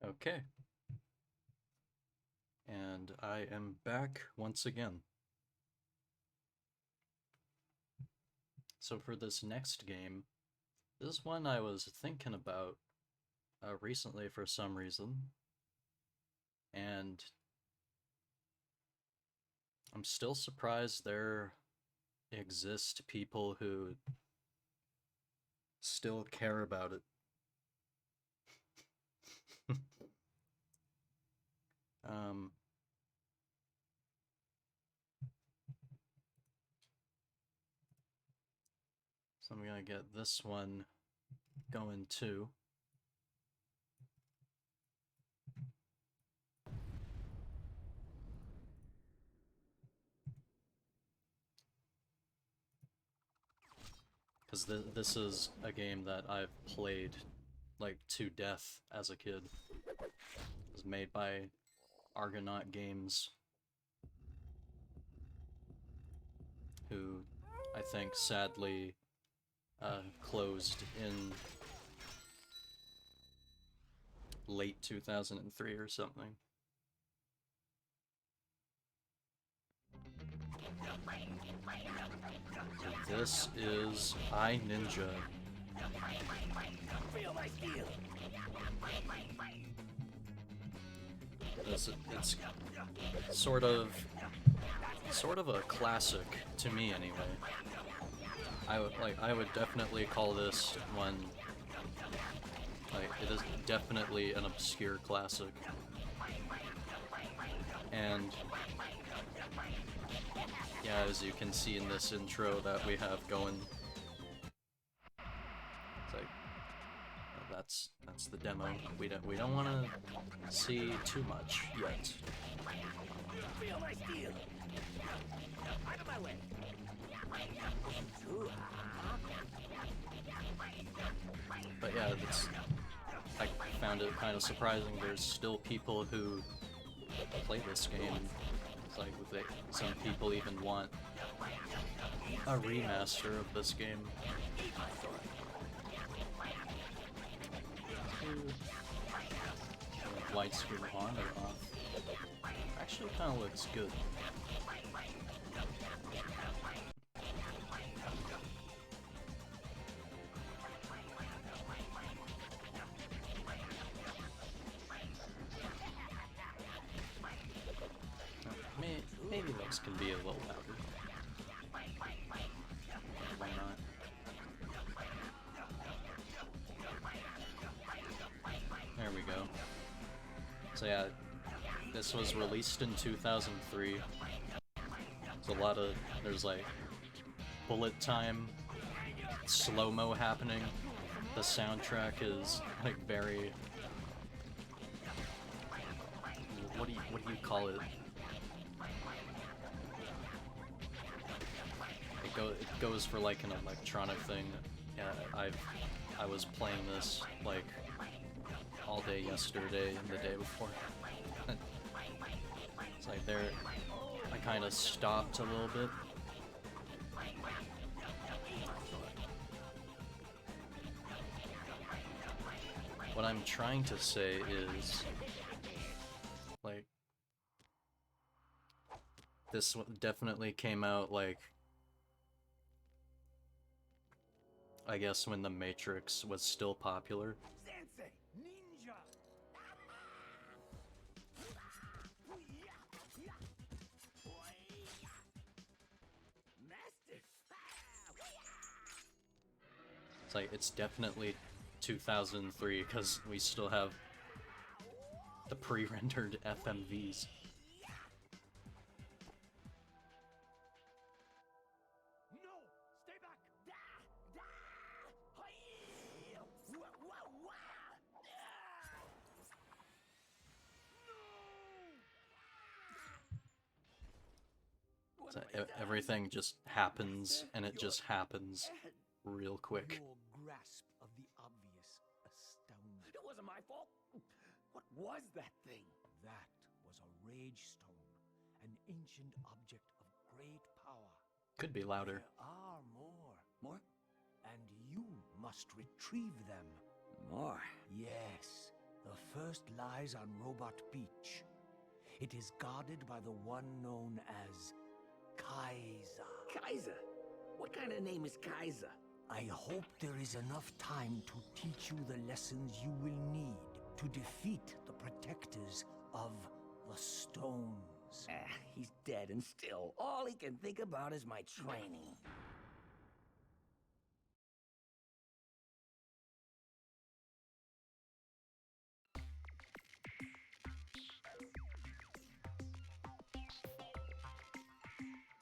Okay. And I am back once again. So for this next game, this one I was thinking about recently for some reason, and I'm still surprised there exist people who still care about it. So I'm gonna get this one going too. Because this is a game that I've played like to death as a kid. It was made by Argonaut Games, who I think sadly closed in late 2003 or something. So this is iNinja. It's sort of a classic to me anyway. I would definitely call this one, like, it is definitely an obscure classic. And yeah, as you can see in this intro that we have going, it's like, that's the demo. We don't want to see too much yet. But yeah, I found it kind of surprising. There's still people who play this game. It's like some people even want a remaster of this game. Widescreen on or off? Actually, kind of looks good. Maybe those can be a little louder. Why not? There we go. So yeah, this was released in 2003. There's like bullet time, slow-mo happening. The soundtrack is like very, what do you call it? It goes for like an electronic thing. Yeah, I was playing this like all day yesterday and the day before. It's like I kind of stopped a little bit. What I'm trying to say is, like, this definitely came out, like, I guess when The Matrix was still popular. It's like, it's definitely 2003 because we still have the pre-rendered FMVs. So everything just happens, and it just happens real quick. Your grasp of the obvious astounds. It wasn't my fault. What was that thing? That was a rage stone, an ancient object of great power. Could be louder. There are more. More? And you must retrieve them. More? Yes. The first lies on Robot Beach. It is guarded by the one known as Kaiser. Kaiser? What kind of name is Kaiser? I hope there is enough time to teach you the lessons you will need to defeat the protectors of the stones. He's dead and still. All he can think about is my training.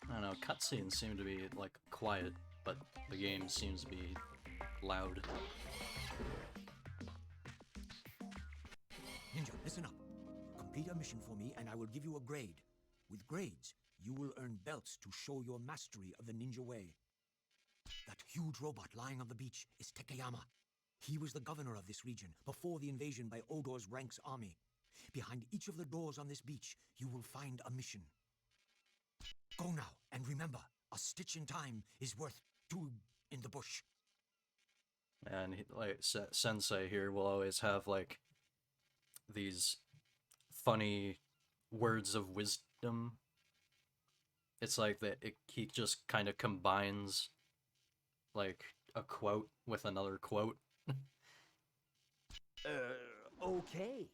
I don't know, cutscenes seem to be, like, quiet, but the game seems to be loud. Ninja, listen up. Complete a mission for me and I will give you a grade. With grades, you will earn belts to show your mastery of the ninja way. That huge robot lying on the beach is Takeyama. He was the governor of this region before the invasion by O-Dor's Rank's army. Behind each of the doors on this beach, you will find a mission. Go now, and remember, a stitch in time is worth two in the bush. And, like, Sensei here will always have, like, these funny words of wisdom. It's like that he just kind of combines, like, a quote with another quote. Okay.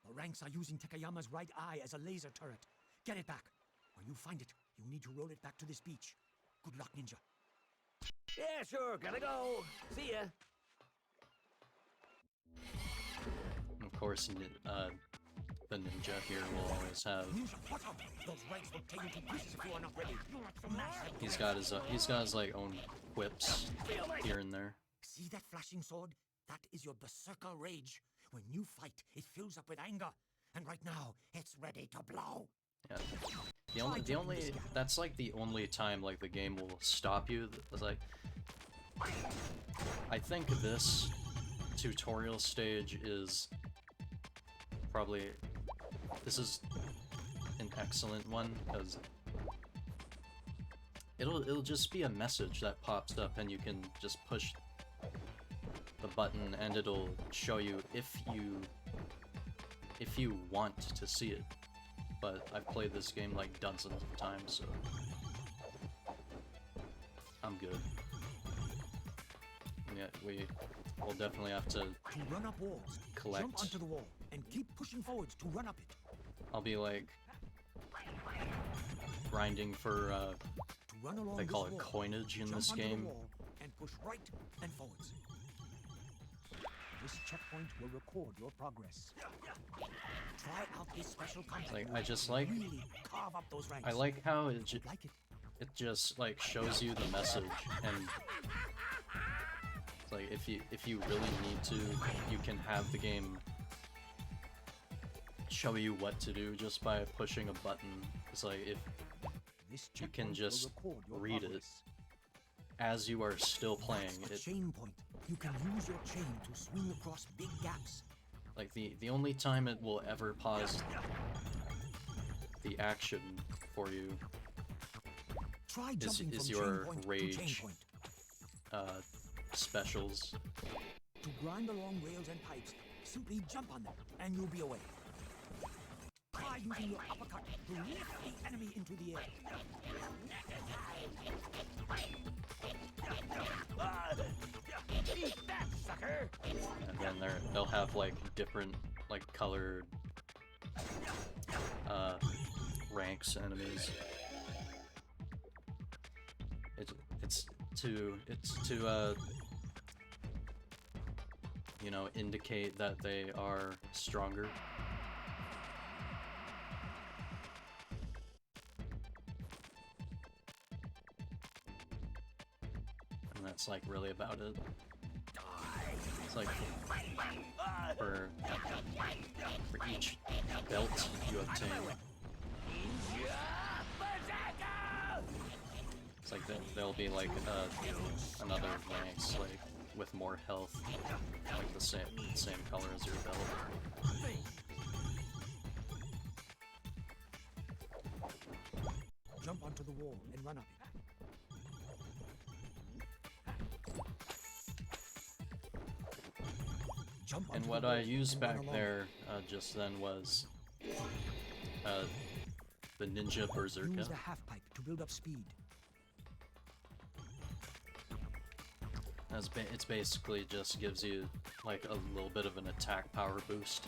The Ranks are using Takayama's right eye as a laser turret. Get it back. When you find it, you need to roll it back to this beach. Good luck, Ninja. Yeah, sure, gotta go. See ya. Of course, the ninja here will always have. Ninja, what up? Those Ranks will tear you to pieces if you are not ready. He's got his like own quips here and there. See that flashing sword? That is your berserker rage. When you fight, it fills up with anger. And right now, it's ready to blow. Yeah. The only that's like the only time like the game will stop you. It's like I think this tutorial stage is probably this is an excellent one because it'll just be a message that pops up and you can just push the button and it'll show you if you want to see it. But I've played this game like dozens of times, so I'm good. Yeah, we'll definitely have to run up walls, collect. jump onto the wall, and keep pushing forwards to run up it. I'll be like grinding for they call it coinage in this game. And push right and forwards. This checkpoint will record your progress. Try out this special combat. Like I just like really carve up those ranks. I like how it it just like shows you the message, and it's like if you really need to, you can have the game show you what to do just by pushing a button. It's like if you can just read it as you are still playing. Chain point. You can use your chain to swing across big gaps. Like the only time it will ever pause the action for you is your rage specials. To grind along rails and pipes, simply jump on them and you'll be away. Try using your uppercut to lift the enemy into the air. Eat that, sucker! And then they'll have like different like colored ranks enemies. It's to you know, indicate that they are stronger. And that's like really about it. It's like for each belt you obtain. It's like there'll be like another ranks like with more health, like the same color as your belt. Jump onto the wall and run up it. Jump And onto what the I wall used and run back along. there just then was the Ninja Use Berserker. the half pipe to build up speed. It's basically just gives you like a little bit of an attack power boost.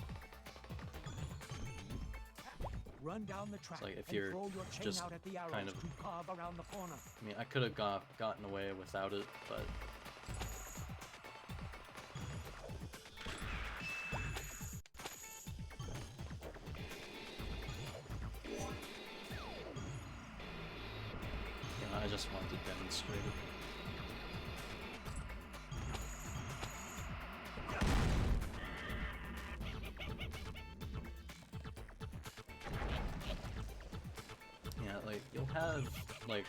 Run down the track like if and you're throw your chain just out at the arrows kind of- to carve around the corner. I mean, I could have gotten away without it, but you know, I just wanted to demonstrate it. Yeah, like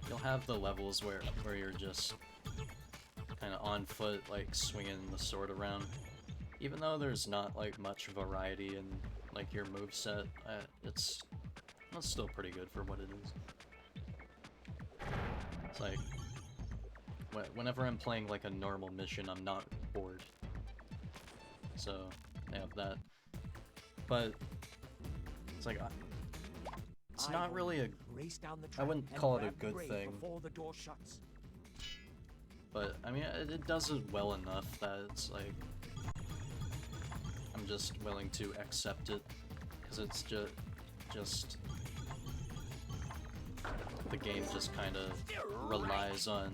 you'll have the levels where you're just kind of on foot, like swinging the sword around. Even though there's not like much variety in like your moveset, it's still pretty good for what it is. It's like whenever I'm playing like a normal mission, I'm not bored. So I have that, but it's like it's not really a. Race down the I track wouldn't and call it a grab the good grave thing. before the door shuts. But I mean, it does it well enough that it's like I'm just willing to accept it because it's just the game just kind of relies on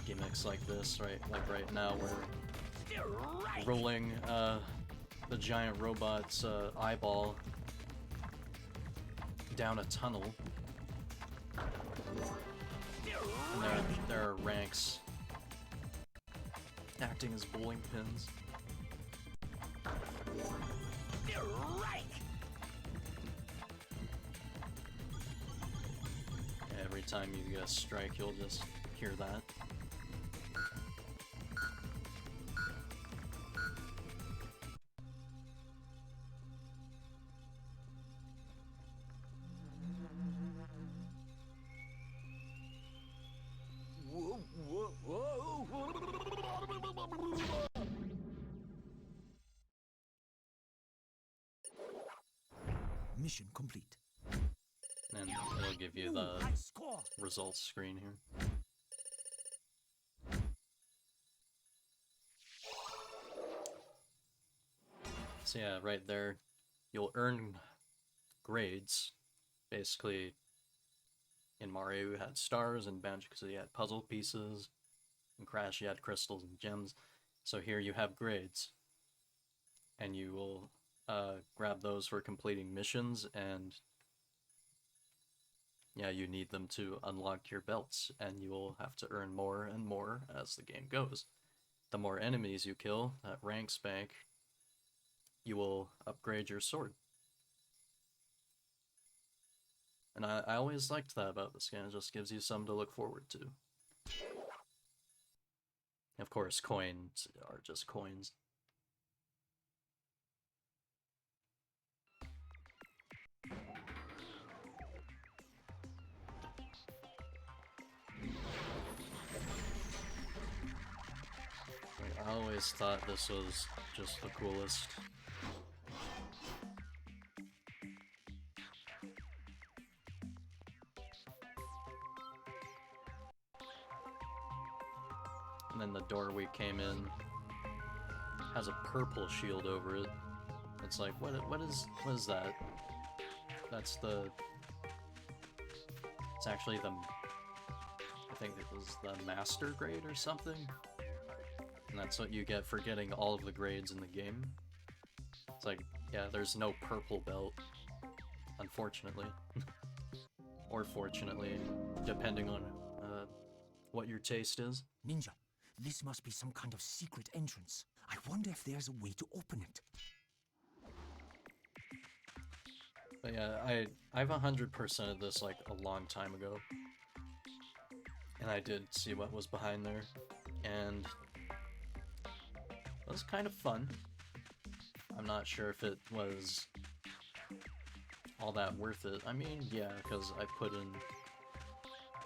gimmicks like this, right? Like right now we're rolling the giant robot's eyeball down a tunnel. And there are ranks acting as bowling pins. Every time you get a strike, you'll just hear that. Mission complete. And it'll give you the High score. results screen here. So yeah, right there, you'll earn grades. Basically, in Mario you had stars, and Banjo-Kazooie you had puzzle pieces, in Crash you had crystals and gems. So here you have grades, and you will grab those for completing missions, and yeah, you need them to unlock your belts, and you will have to earn more and more as the game goes. The more enemies you kill, that rank spank, you will upgrade your sword. And I always liked that about this game, it just gives you something to look forward to. Of course, coins are just coins. I always thought this was just the coolest. And then the door we came in has a purple shield over it. It's like, what is that? That's the... It's actually the... I think it was the master grade or something? And that's what you get for getting all of the grades in the game. It's like, yeah, there's no purple belt, unfortunately. Or fortunately, depending on what your taste is. Ninja, this must be some kind of secret entrance. I wonder if there's a way to open it. But yeah, I've 100%ed this like a long time ago. And I did see what was behind there. And it was kind of fun. I'm not sure if it was all that worth it. I mean, yeah, because I put in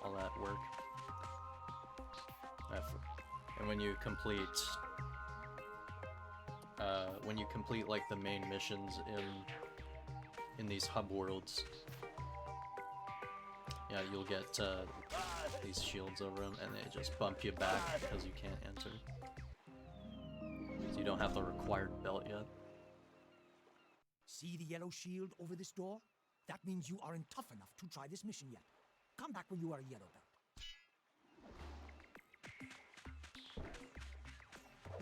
all that work. And when you complete like the main missions in these hub worlds, yeah, you'll get these shields over them, and they just bump you back because you can't enter. So you don't have the required belt yet. See the yellow shield over this door? That means you aren't tough enough to try this mission yet. Come back when you are a yellow belt.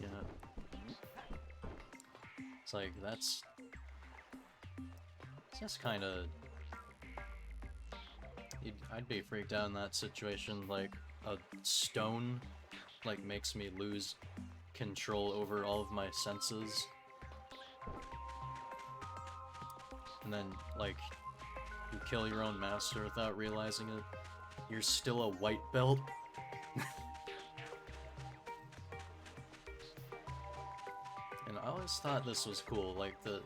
Yeah. It's like, that's just kind of... I'd be freaked out in that situation, like, a stone, like, makes me lose control over all of my senses. And then, like, you kill your own master without realizing it. You're still a white belt. And I always thought this was cool, like, the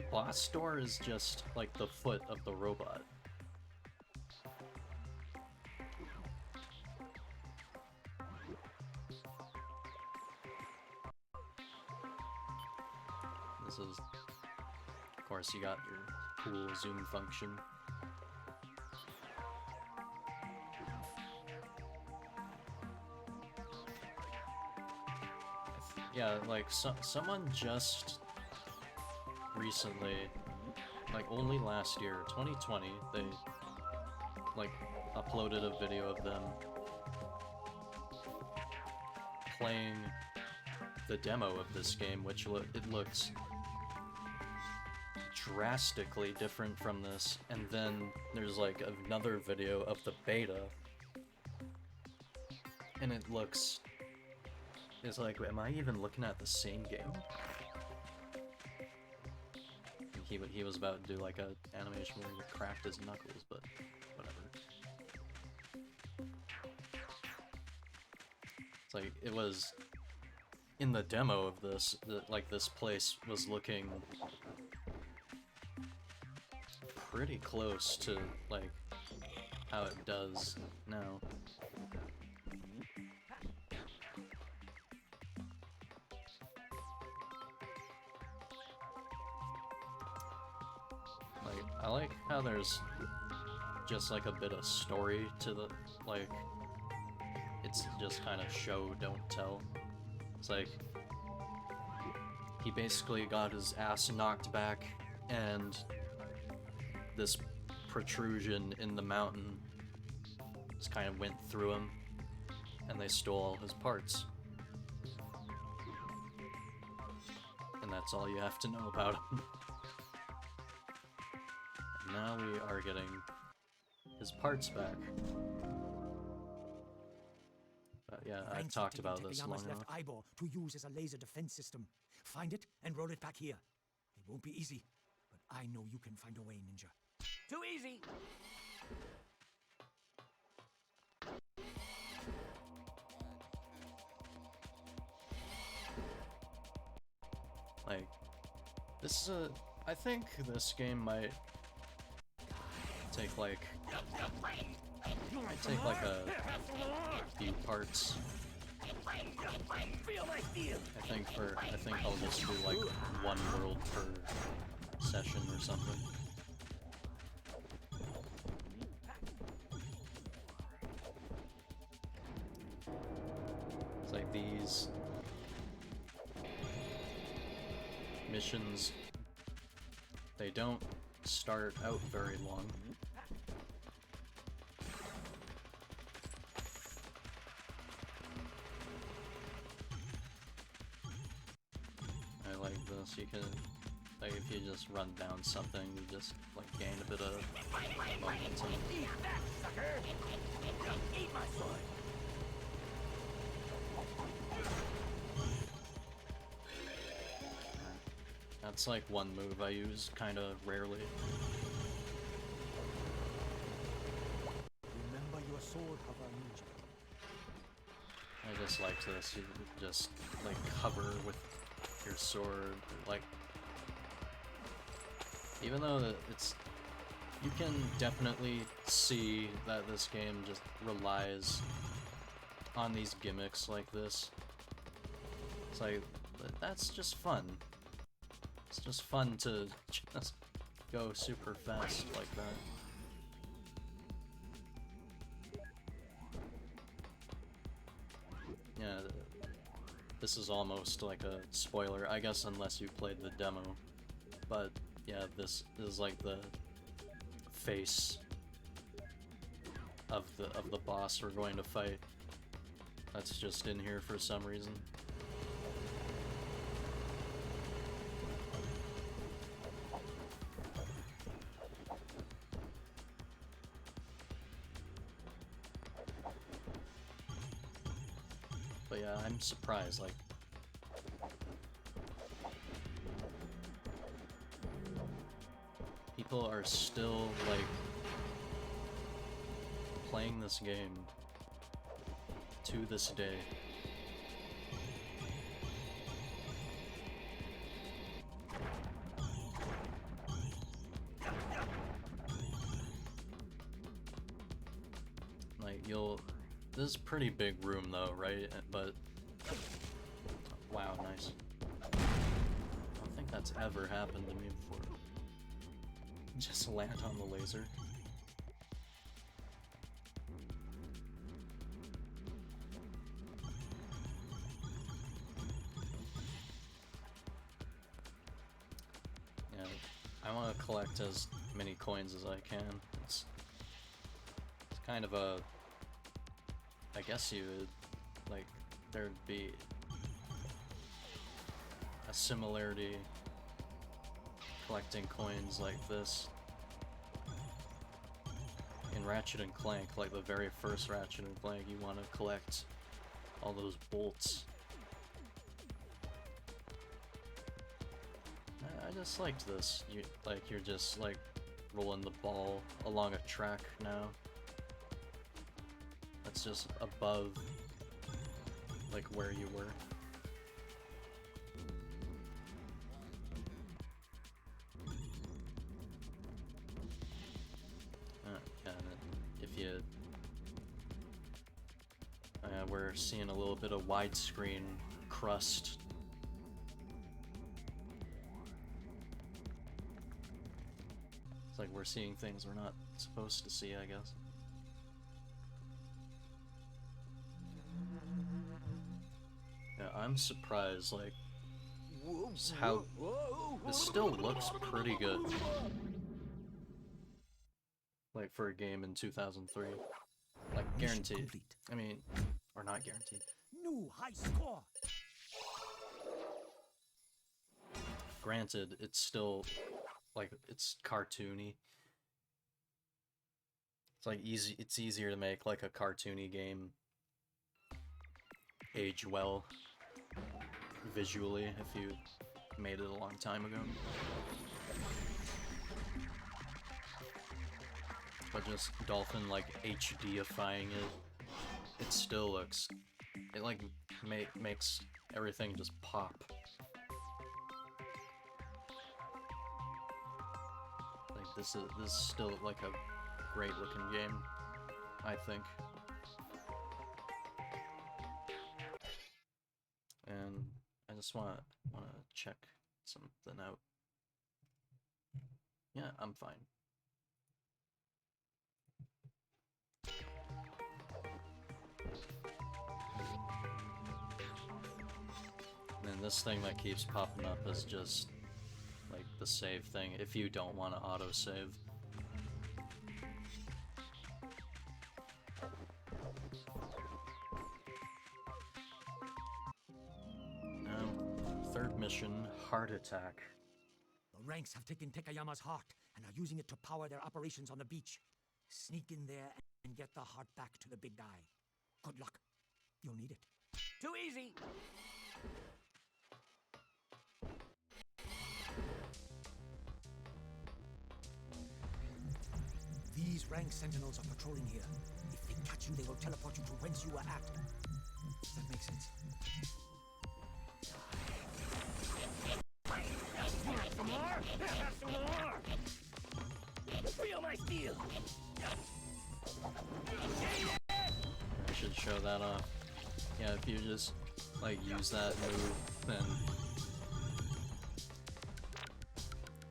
boss door is just, like, the foot of the robot. This is... Of course, you got your cool zoom function. Yeah, like, someone just recently, like, only last year, 2020, they, like, uploaded a video of them playing the demo of this game, which it looks drastically different from this, and then there's like another video of the beta, and it looks... It's like, am I even looking at the same game? He was about to do like a animation where he cracked his knuckles, but whatever. It's like, it was... In the demo of this, like, this place was looking pretty close to, like, how it does now. Like, I like how there's just, like, a bit of story to the, like, it's just kind of show, don't tell. It's like, he basically got his ass knocked back, and this protrusion in the mountain just kind of went through him, and they stole all his parts. And that's all you have to know about him. And now we are getting his parts back. Yeah, I've talked about this long enough. Eyeball to use as a laser defense system. Find it and roll it back here. It won't be easy, but I know you can find a way, Ninja. Too easy! Like, this is a... I think this game might take like... a few parts. I think I'll just do like one world per session or something. It's like these missions, they don't start out very long. You can, like, if you just run down something, you just, like, gain a bit of momentum. Eat that, sucker! Eat my sword! That's, like, one move I use kind of rarely. Remember your sword cover, Ninja. I just like this. You just, like, cover with your sword, like, even though it's, you can definitely see that this game just relies on these gimmicks like this. It's like, that's just fun. It's just fun to just go super fast like that. Yeah, this is almost like a spoiler, I guess, unless you played the demo. But yeah, this is like the face of the boss we're going to fight. That's just in here for some reason. But yeah, I'm surprised, like, people are still, like, playing this game to this day. Like, this is a pretty big room though, right? But, wow, nice. I don't think that's ever happened to me before. Just land on the laser. Yeah, I want to collect as many coins as I can. It's kind of a, I guess you would, like, there'd be a similarity collecting coins like this in Ratchet and Clank. Like the very first Ratchet and Clank, you want to collect all those bolts. I just liked this. You're just like rolling the ball along a track now. That's just above like where you were. We're seeing a little bit of widescreen crust. It's like we're seeing things we're not supposed to see, I guess. Yeah, I'm surprised, like, just how this still looks pretty good. Like, for a game in 2003. Like, guaranteed. I mean, or not guaranteed. New high score. Granted, it's still, like, it's cartoony. It's like it's easier to make like a cartoony game age well visually if you made it a long time ago. But just Dolphin like HD-ifying it still looks, it like makes everything just pop. Like this is still like a great looking game, I think. And I just wanna check something out. Yeah, I'm fine. And this thing that keeps popping up is just like the save thing if you don't want to autosave. Now, third mission, Heart Attack. The ranks have taken Tekayama's heart and are using it to power their operations on the beach. Sneak in there and get the heart back to the big guy. Good luck. You'll need it. Too easy! These rank sentinels are patrolling here. If they catch you, they will teleport you to whence you were at. That makes sense. Some more? Some more! Feel my steel! I should show that off. Yeah, if you just like use that move, then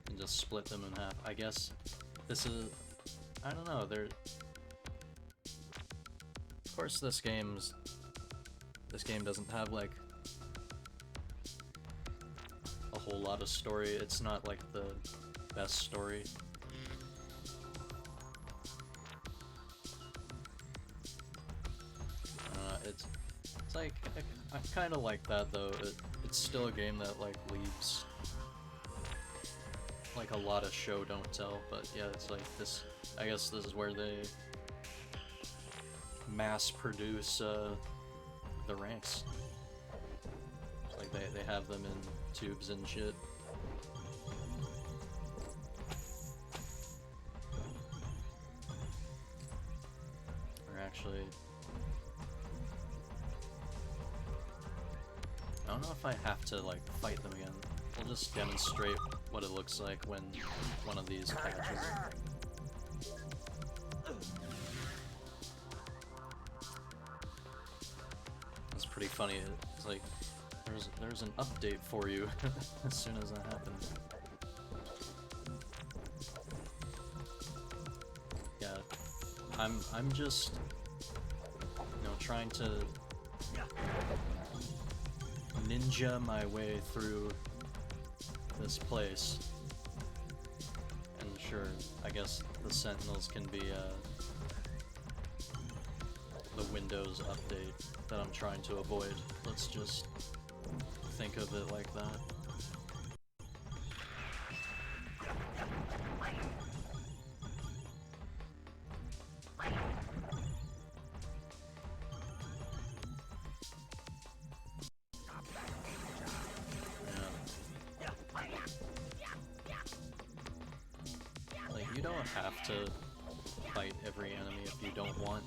and just split them in half. I guess this is, I don't know. There, of course, this game doesn't have like a whole lot of story. It's not like the best story. It's like, I kind of like that though. It's still a game that like leaves like a lot of show don't tell, but yeah, it's like this, I guess this is where they mass produce the ranks. It's like they have them in tubes and shit. Or actually, I don't know if I have to like fight them again. We'll just demonstrate what it looks like when one of these patches. It's pretty funny. It's like there's an update for you as soon as that happens. Yeah, I'm just, you know, trying to ninja my way through this place. And sure, I guess the Sentinels can be the Windows update that I'm trying to avoid. Let's just think of it like that. You don't have to fight every enemy if you don't want.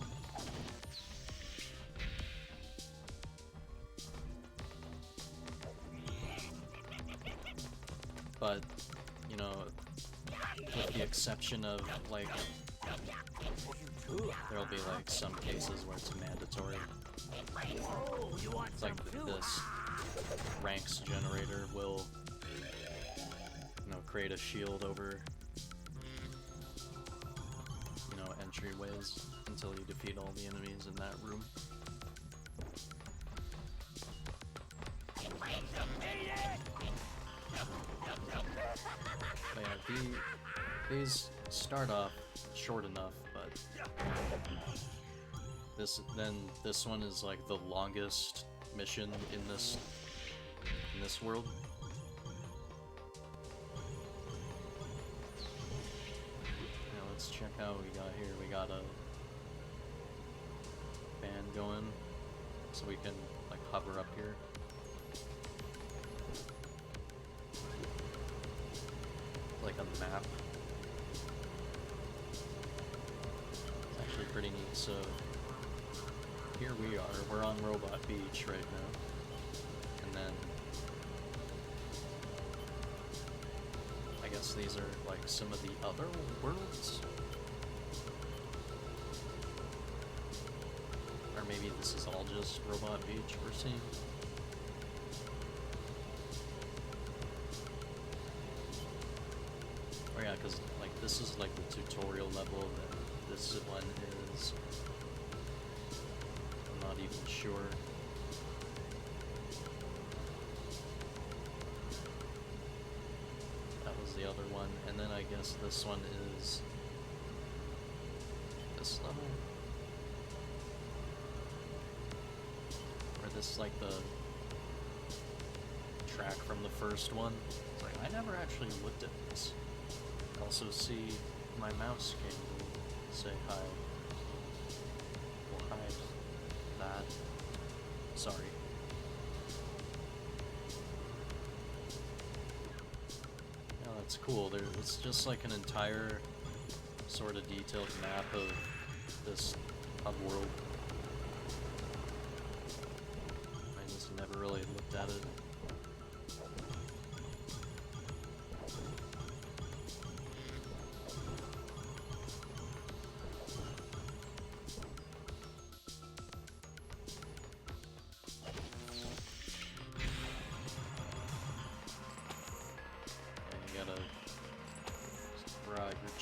But, you know, with the exception of, like, there'll be, like, some cases where it's mandatory. Like, this ranks generator will, you know, create a shield over entryways until you defeat all the enemies in that room. But yeah, these start off short enough, but this one is like the longest mission in this world. Let's check out what we got here. We got a fan going, so we can like hover up here. Like a map. It's actually pretty neat. So here we are. We're on Robot Beach right now, and then I guess these are like some of the other worlds. Or maybe this is all just Robot Beach we're seeing. Oh yeah, because like this is like the tutorial level, and this one is, I'm not even sure. That was the other one, and then I guess this one is this level. Or this is like the track from the first one. It's like, I never actually looked at this. I also see my mouse came to say hi. We'll hide that. Sorry. Yeah, that's cool. It's just like an entire sort of detailed map of this hub world. I just never really looked at it.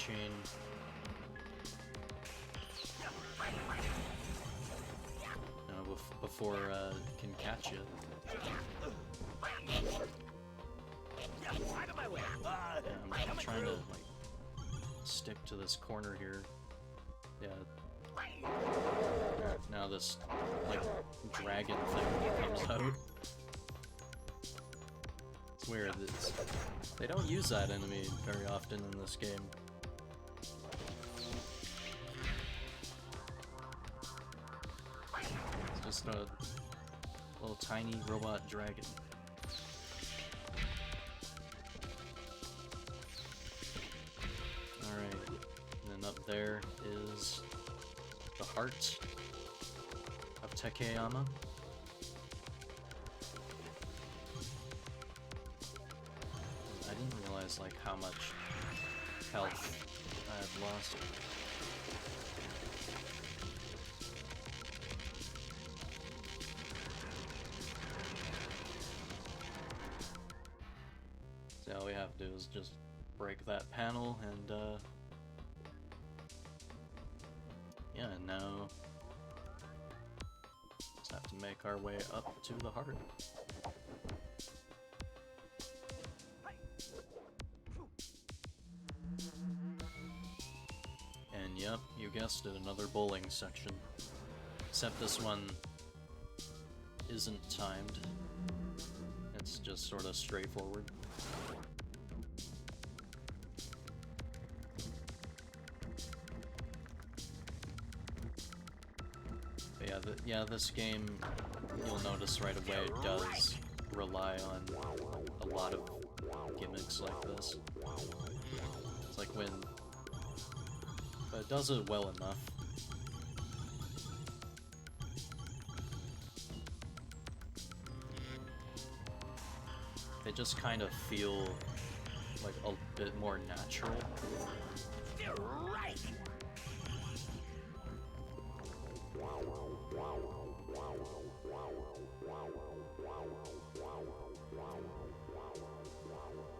chain. You know, before it can catch you. Yeah, I'm trying to like stick to this corner here. Yeah. Now this like dragon thing comes out. It's weird. They don't use that enemy very often in this game. It's just a little tiny robot dragon. Alright, and then up there is the heart of Takeyama. I didn't realize like how much health I had lost. So all we have to do is just break that panel and yeah, and now just have to make our way up to the heart. And yep, you guessed it, another bowling section. Except this one isn't timed. It's just sort of straightforward. But yeah, this game, you'll notice right away, does rely on a lot of gimmicks like this. It's like when... But it does it well enough. They just kind of feel like a bit more natural. You're right.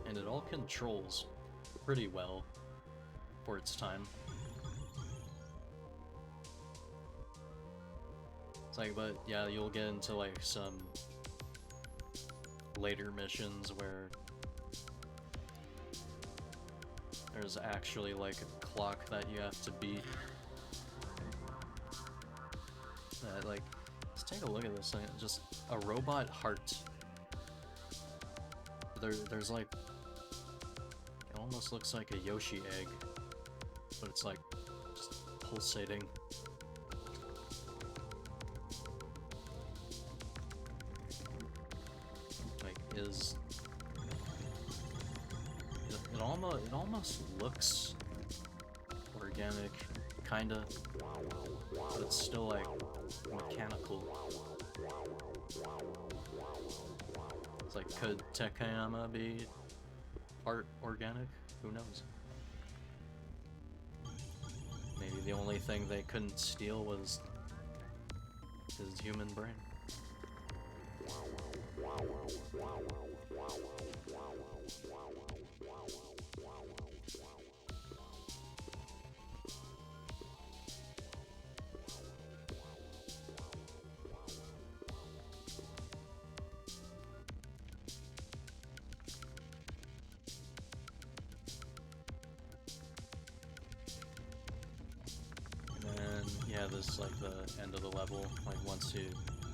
And it all controls pretty well for its time. It's like, but yeah, you'll get into like some later missions where there's actually like a clock that you have to beat. Like, let's take a look at this thing. Just a robot heart. There's like, it almost looks like a Yoshi egg, but it's like just pulsating. Like, it almost looks organic, kinda, but it's still like mechanical. It's like, could Takeyama be part organic? Who knows? Maybe the only thing they couldn't steal was his human brain. Yeah, this is like the end of the level. Like, once you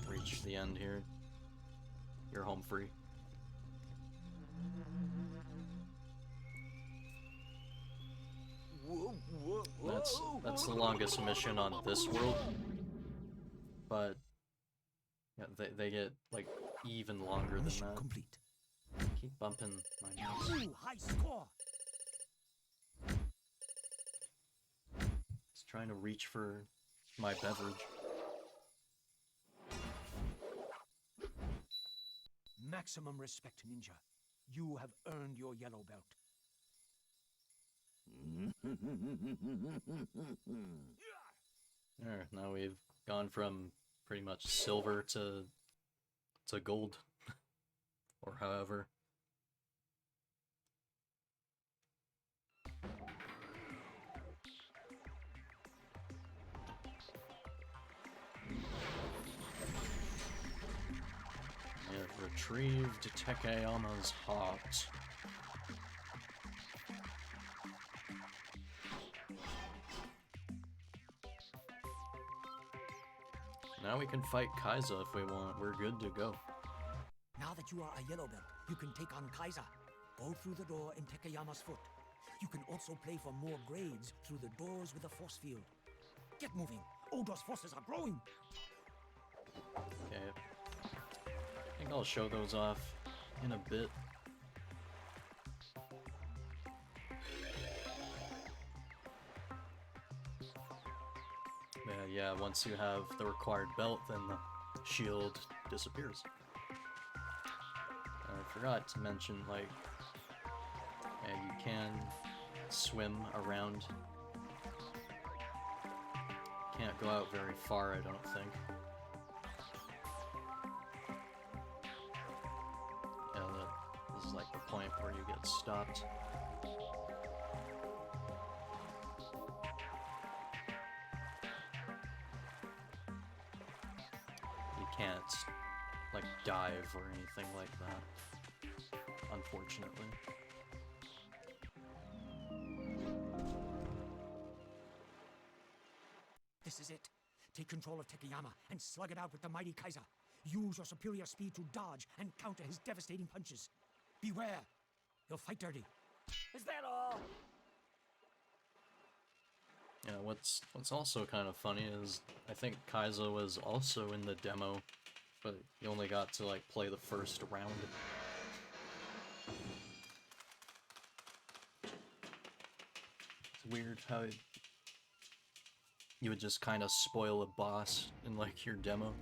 reach the end here, you're home free. That's the longest mission on this world. But yeah, they get like even longer than that. Complete. Keep bumping my mouse. Ooh, high score. Just trying to reach for my beverage. Maximum respect, Ninja. You have earned your yellow belt. There, now we've gone from pretty much silver to gold, or however. retrieved Takayama's heart. Now we can fight Kaiza if we want. We're good to go. Now that you are a yellow belt, you can take on Kaiza. Go through the door in Takayama's foot. You can also play for more grades through the doors with a force field. Get moving. O-Dor's forces are growing. Okay. I think I'll show those off in a bit. Yeah, once you have the required belt, then the shield disappears. I forgot to mention, like, yeah, you can swim around. Can't go out very far, I don't think. Yeah, this is like the point where you get stopped. Can't, like, dive or anything like that, unfortunately. This is it. Take control of Takayama and slug it out with the mighty Kaiza. Use your superior speed to dodge and counter his devastating punches. Beware! He'll fight dirty. Is that all? Yeah, what's also kind of funny is I think Kaiza was also in the demo, but you only got to, like, play the first round. It's weird how you would just kind of spoil a boss in, like, your demo.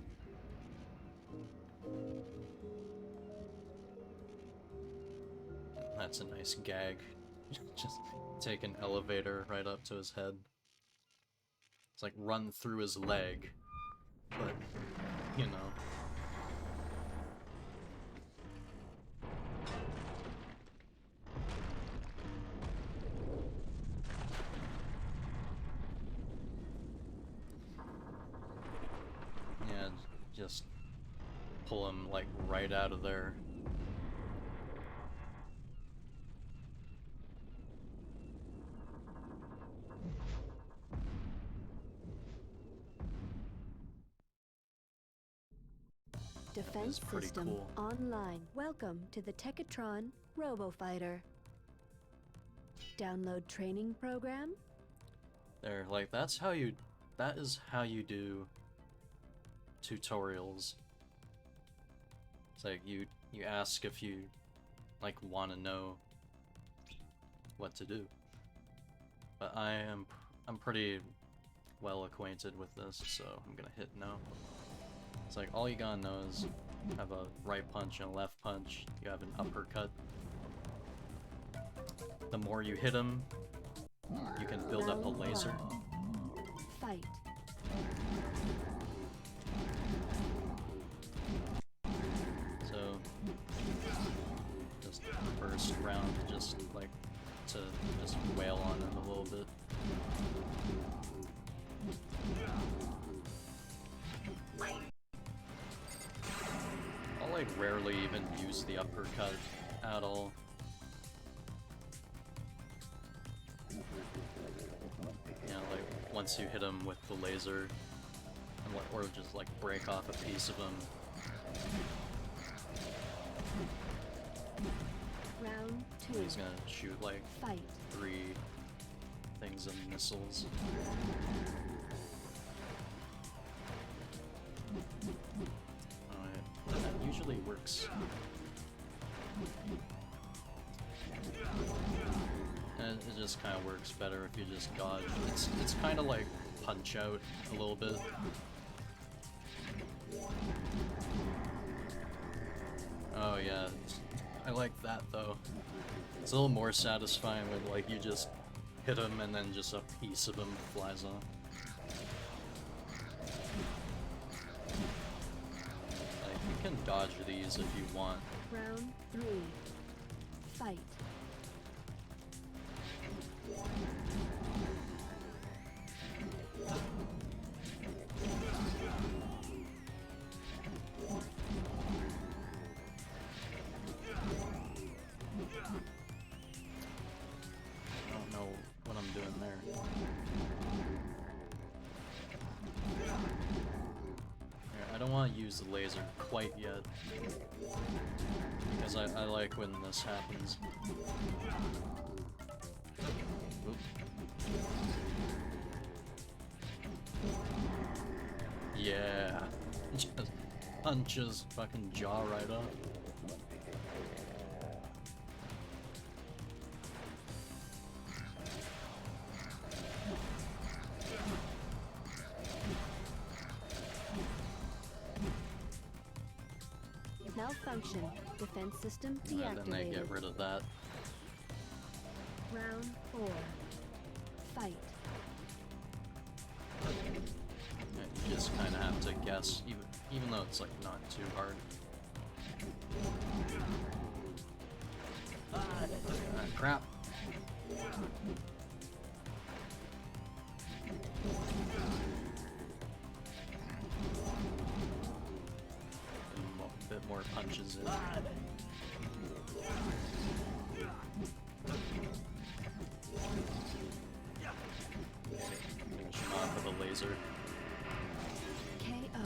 That's a nice gag. Just take an elevator right up to his head. It's like run through his leg, but, you know. Yeah, just pull him, like, right out of there. Defense pretty system cool. online. Welcome to the Tekatron Robofighter. Download training program. There, like, that is how you do tutorials. It's like, you ask if you, like, want to know what to do. But I'm pretty well acquainted with this, so I'm gonna hit no. It's like, all you gotta know is have a right punch and a left punch, you have an uppercut. The more you hit him, you can build up a laser. Fight. So, just first round, just like to just wail on him a little bit. I'll, like, rarely even use the uppercut at all. You know, like, once you hit him with the laser, and or just, like, break off a piece of him. Round 2. He's gonna shoot, like, Fight. 3 things of missiles. That usually works. And it just kind of works better if you just dodge. It's kind of like Punch Out a little bit. Oh yeah, I like that though. It's a little more satisfying when, like, you just hit him and then just a piece of him flies off. Like, you can dodge these if you want. Round 3. Fight. don't want to use the laser quite yet, because I like when this happens. Oop. Yeah, just punches fucking jaw right off. Malfunction. Defense system And then they deactivated. get rid of that. Round 4. Fight. And you just kind of have to guess, even though it's like not too hard. Crap. A bit more punches in. Finish him off with a laser. KO.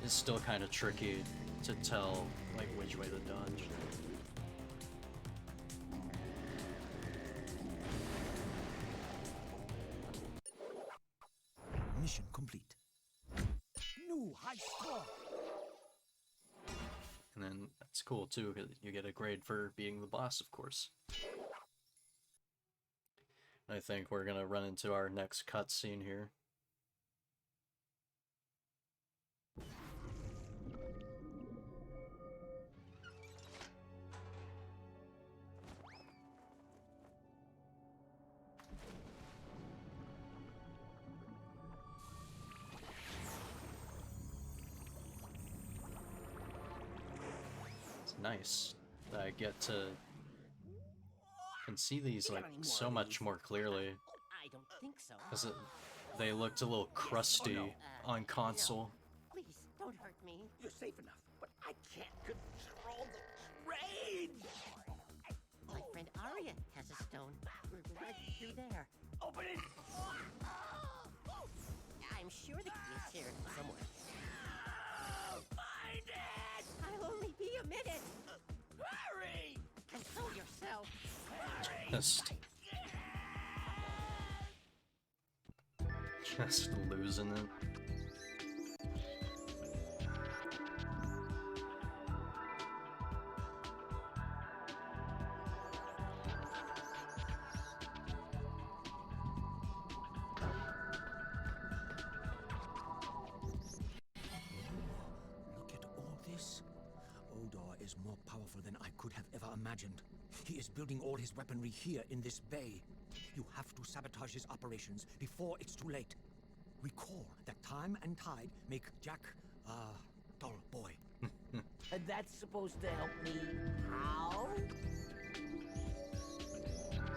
It's still kind of tricky to tell like which way to dodge. Mission complete. New high score. And then that's cool too, because you get a grade for beating the boss, of course. I think we're gonna run into our next cutscene here. It's nice that I get to can see these like so much more clearly. I don't think so. Because they looked a little crusty on console. Please, don't hurt me. You're safe enough, but I can't control the rage! My friend Arya has a stone. We're right through there. Open it! I'm sure the key is here somewhere. Find it! I'll only be a minute. Hurry! Control yourself. Just losing it. Look at all this. O-Dor is more powerful than I could have ever imagined. He is building all his weaponry here in this bay. You have to sabotage his operations before it's too late. Recall that time and tide make Jack a dull boy. And that's supposed to help me how?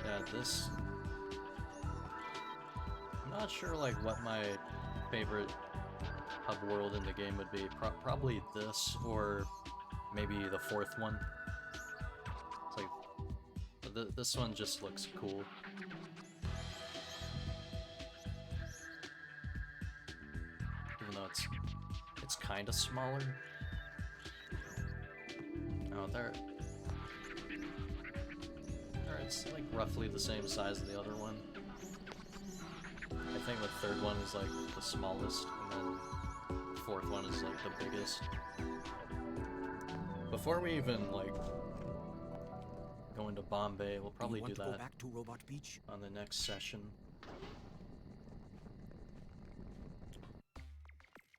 Yeah, this... I'm not sure like what my favorite hub world in the game would be. Probably this, or maybe the fourth one. It's like... this one just looks cool. Even though it's kind of smaller. Oh, there. Or it's like roughly the same size as the other one. I think the third one is like the smallest, and then the fourth one is like the biggest. Before we even like go into Bombay, we'll probably do to that go back to Robot Beach? on the next session.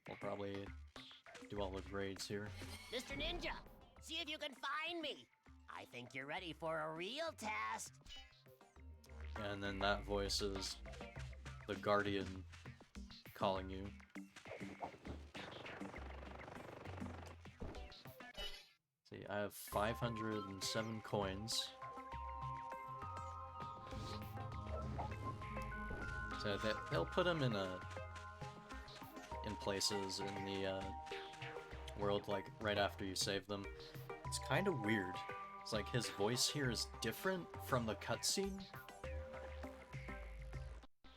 We'll probably do all the grades here. Mr. Ninja, see if you can find me. I think you're ready for a real test. And then that voice is the Guardian calling you. See, I have 507 coins. So they'll put them in places in the world, like right after you save them. It's kind of weird. It's like his voice here is different from the cutscene.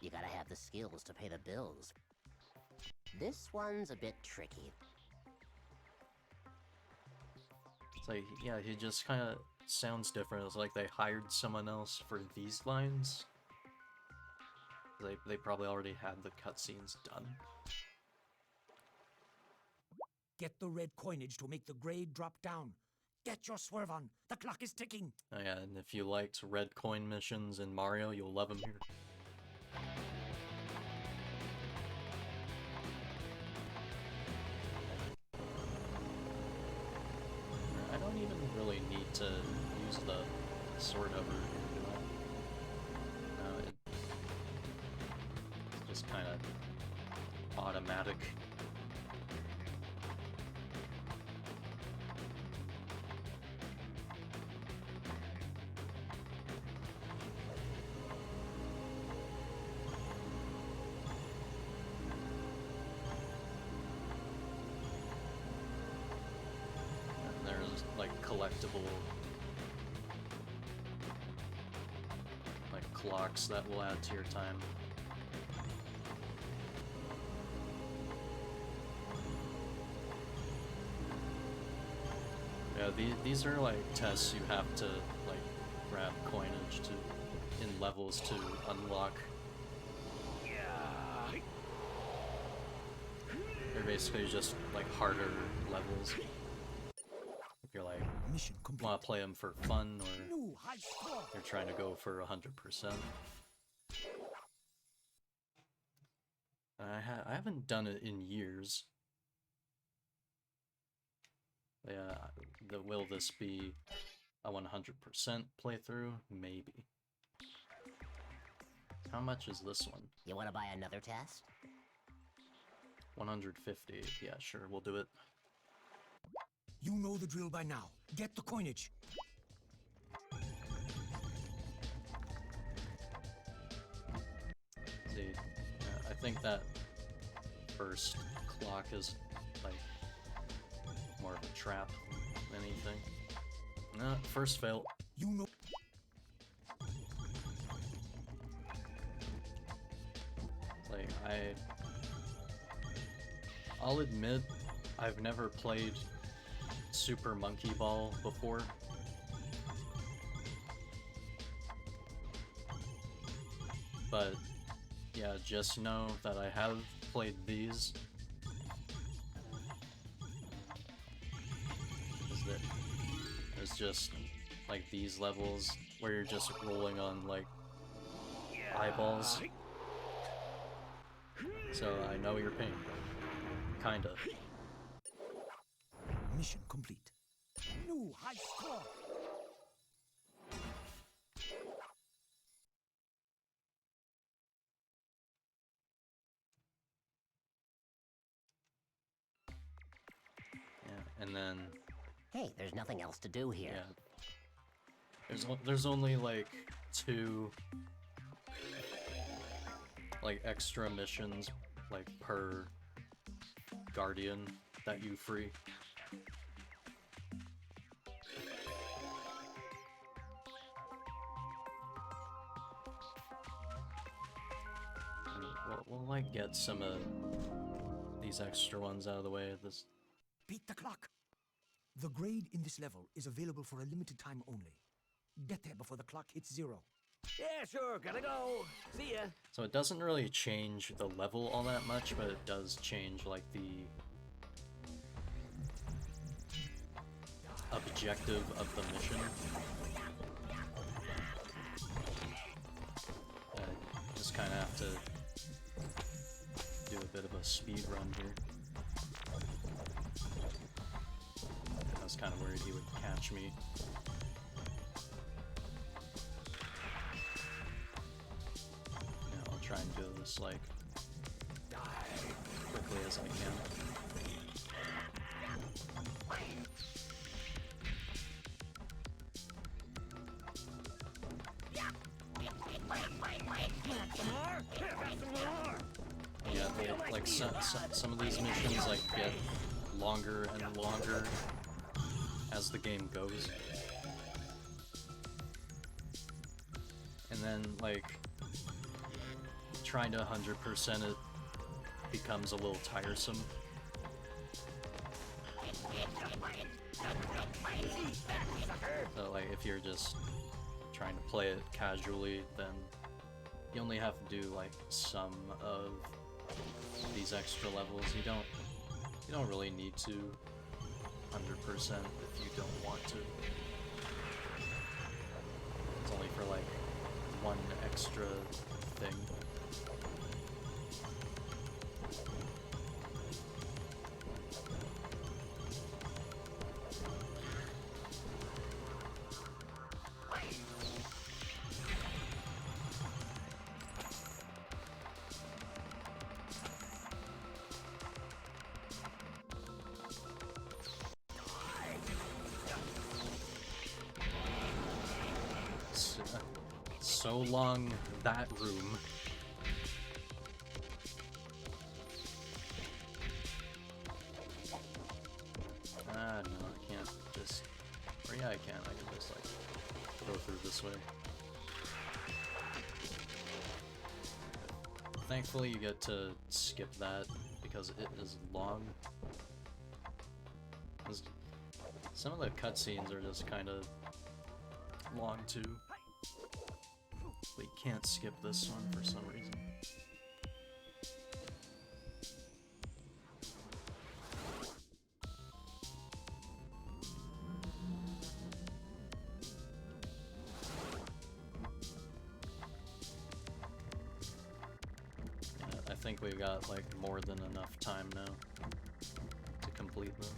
You gotta have the skills to pay the bills. This one's a bit tricky. It's like, yeah, he just kind of sounds different. It's like they hired someone else for these lines. They probably already had the cutscenes done. Get the red coinage to make the grade drop down. Get your swerve on. The clock is ticking. Oh yeah, and if you liked red coin missions in Mario, you'll love them here. I don't even really need to use the sword hover, do I? No, it's just kind of automatic. Collectible like clocks that will add to your time. Yeah, these are like tests you have to like grab coinage to in levels to unlock. They're basically just like harder levels. You're like, Mission complete. Want to play them for fun, or New high score. you're trying to go for 100%. I haven't done it in years. Yeah, will this be a 100% playthrough? Maybe. How much is this one? You want to buy another test? 150. Yeah, sure, we'll do it. You know the drill by now. Get the coinage. See, I think that first clock is like more of a trap than anything. No, first fail. You know. Like I'll admit I've never played Super Monkey Ball before. But yeah, just know that I have played these. There's just like these levels where you're just rolling on like eyeballs. So I know your pain. Kinda. Mission complete. New high score. Yeah, and then Hey, there's nothing else to do here. yeah, there's only like 2 like extra missions like per guardian that you free. We'll like get some of these extra ones out of the way. This Beat the clock. The grade in this level is available for a limited time only. Get there before the clock hits 0. Yeah, sure, gotta go. See ya. So it doesn't really change the level all that much, but it does change like the objective of the mission. Just kind of have to do a bit of a speed run here. I was kind of worried he would catch me. Yeah, I'll try and do this like quickly as I can. Yeah, like some of these missions like get longer and longer as the game goes. And then like trying to 100% it becomes a little tiresome. So like if you're just trying to play it casually, then you only have to do like some of these extra levels. You don't really need to 100% if you don't want to. It's only for like one extra thing. So long, that room. Ah, no, I can't just... Or yeah, I can. I can just, like, go through this way. Thankfully, you get to skip that, because it is long. Some of the cutscenes are just kind of long, too. But you can't skip this one for some reason. Yeah, I think we've got like more than enough time now to complete this.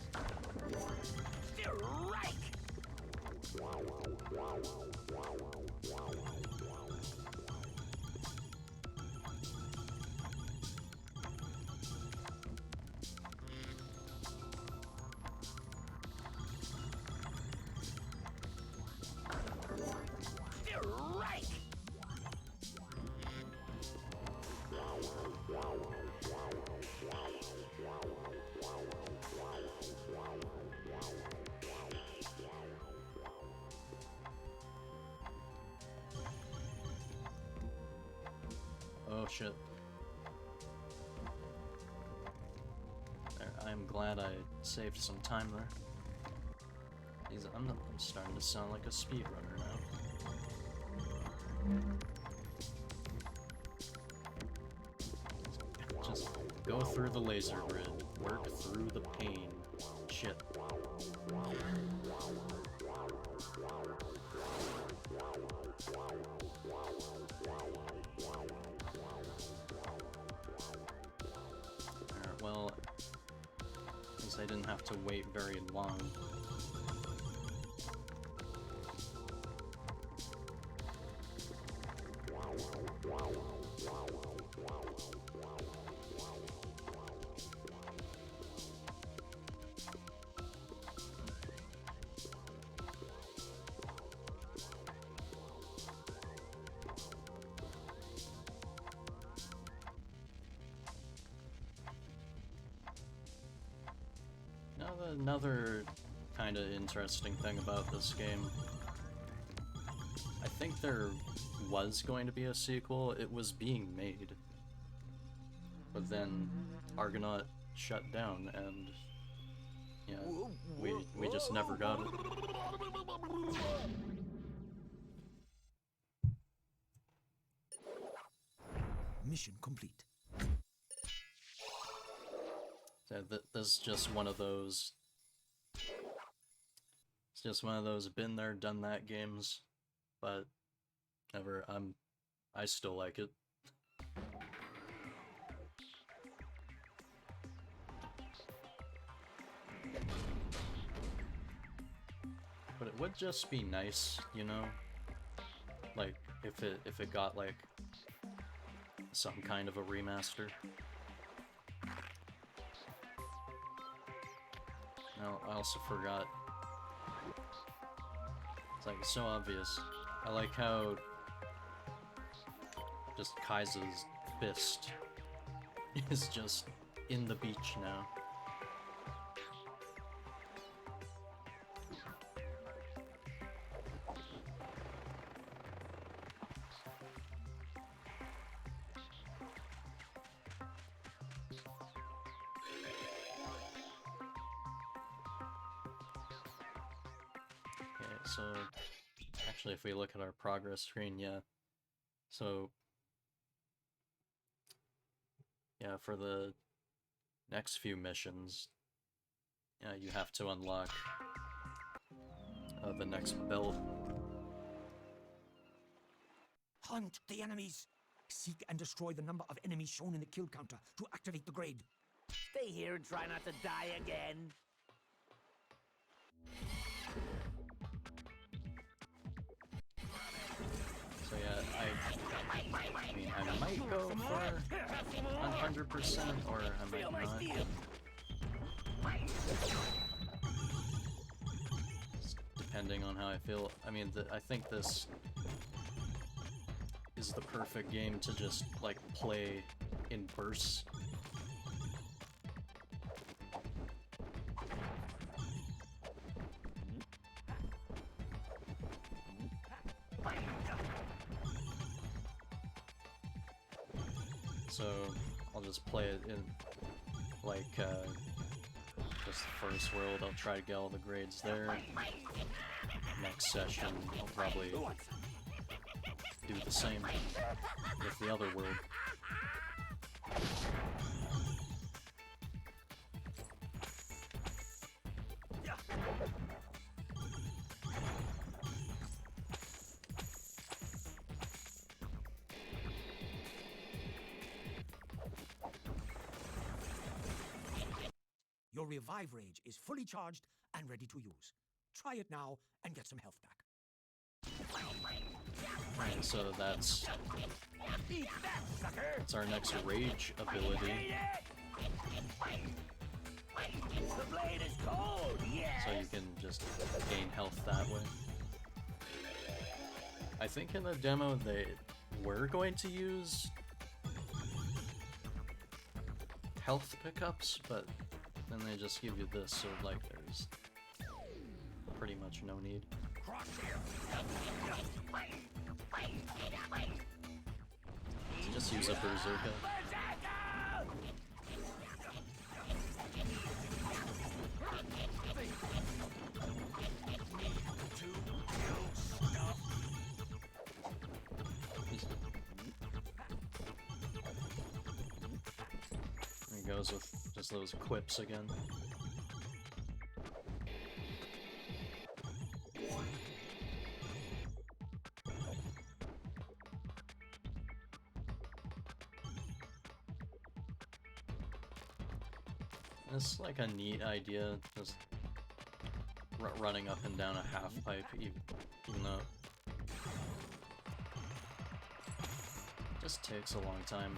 Oh shit. There, I'm glad I saved some time there. I'm starting to sound like a speedrunner now. Just go through the laser grid, work through the pain. Shit. Well, since I didn't have to wait very long. Another kind of interesting thing about this game, I think there was going to be a sequel. It was being made, but then Argonaut shut down, and yeah, we just never got it. Mission complete. So this is just one of those. It's just one of those been there, done that games, but I still like it. But it would just be nice, you know, like if it got like some kind of a remaster. Now, I also forgot. It's like so obvious. I like how just Kaisa's fist is just in the beach now. So, actually, if we look at our progress screen, yeah. So, yeah, for the next few missions, you have to unlock the next belt. Hunt the enemies. Seek and destroy the number of enemies shown in the kill counter to activate the grade. Stay here and try not to die again. So yeah, I mean, I might go for 100%, or I might not. Just depending on how I feel. I mean, I think this is the perfect game to just, like, play in bursts. So, I'll just play it in, like, just the first world. I'll try to get all the grades there. Next session, I'll probably do the same with the other world. Your revive rage is fully charged and ready to use. Try it now and get some health back. Right, so that's our next rage ability. The blade is cold, yes! So you can just gain health that way. I think in the demo they were going to use health pickups, but then they just give you this, so like there's pretty much no need. Just use a berserker. There he goes with just those quips again. It's like a neat idea, just running up and down a half pipe, even though it just takes a long time.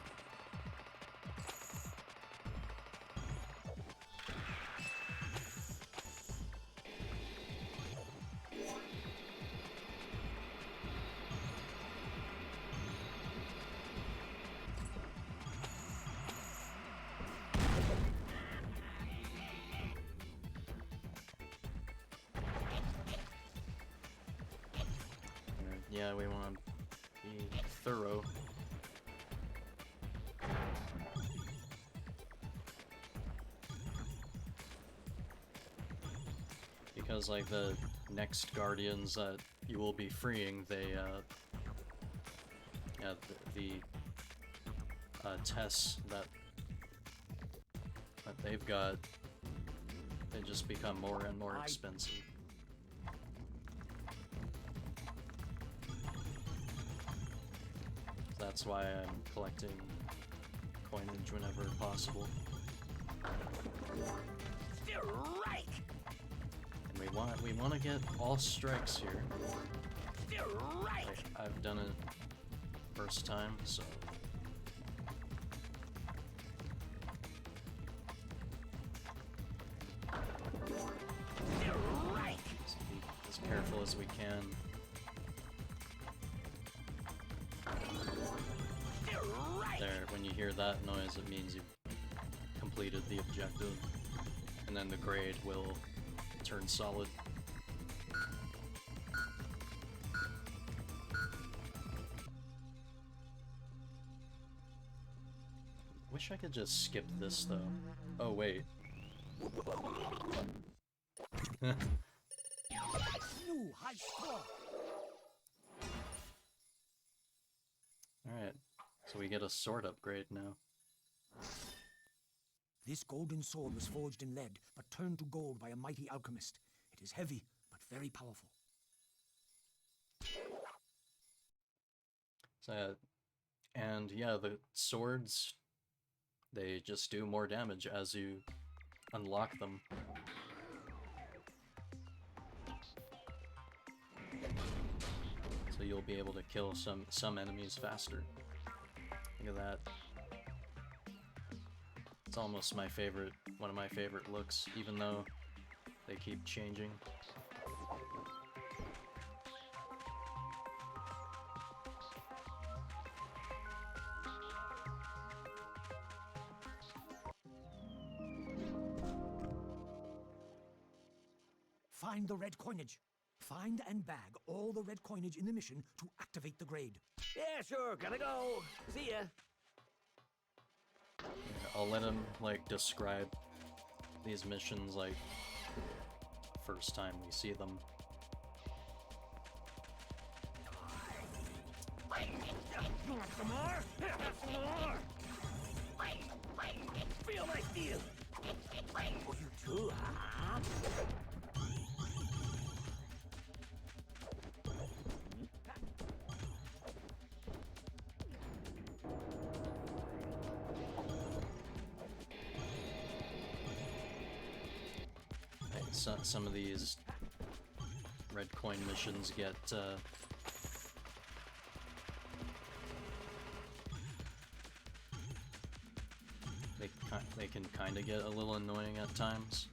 Yeah, we want to be thorough. Because, like, the next guardians that you will be freeing, they, yeah, the tests that they've got, they just become more and more expensive. That's why I'm collecting coinage whenever possible. Strike! And we want to get all strikes here. Strike! Like, I've done it first time, so Strike! let's be as careful as we can. There, when you hear that noise, it means you've completed the objective, and then the grade will turn solid. Wish I could just skip this, though. Oh, wait. No new high score. Alright, so we get a sword upgrade now. This golden sword was forged in lead, but turned to gold by a mighty alchemist. It is heavy, but very powerful. So, and yeah, the swords, they just do more damage as you unlock them. So you'll be able to kill some enemies faster. Look at that. It's almost my favorite, one of my favorite looks, even though they keep changing. Find the red coinage. Find and bag all the red coinage in the mission to activate the grade. Yeah, sure. Gotta go. See ya. Yeah, I'll let him, like, describe these missions, like, first time we see them. Want some more? Have some more. Feel my steel. Oh, you too, huh? Some of these red coin missions get they can kind of get a little annoying at times.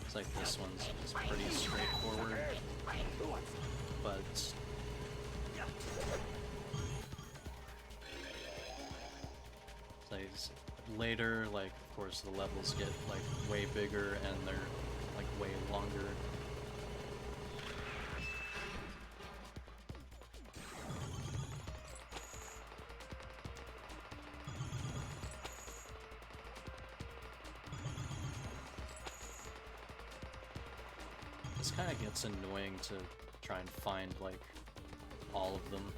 It's like this one's pretty straightforward, but like later, like of course the levels get like way bigger and they're like way longer. This kind of gets annoying to try and find like all of them.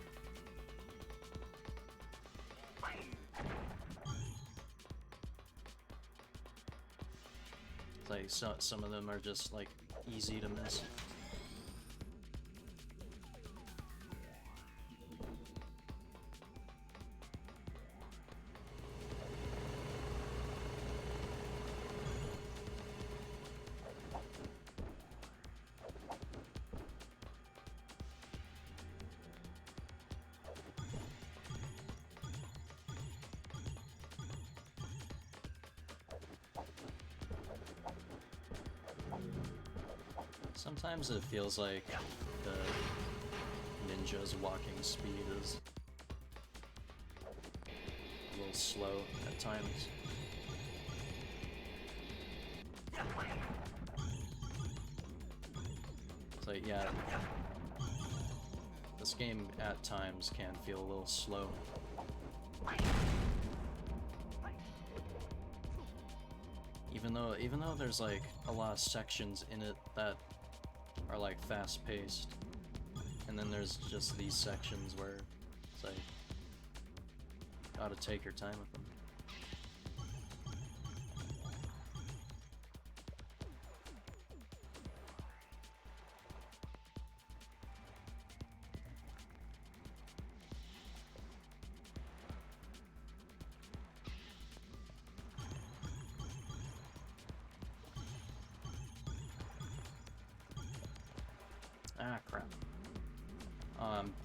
Like some of them are just like easy to miss. Sometimes it feels like the ninja's walking speed is a little slow at times. So yeah, this game at times can feel a little slow. Even though there's like a lot of sections in it that are like fast paced, and then there's just these sections where it's like gotta take your time with them. Ah, crap.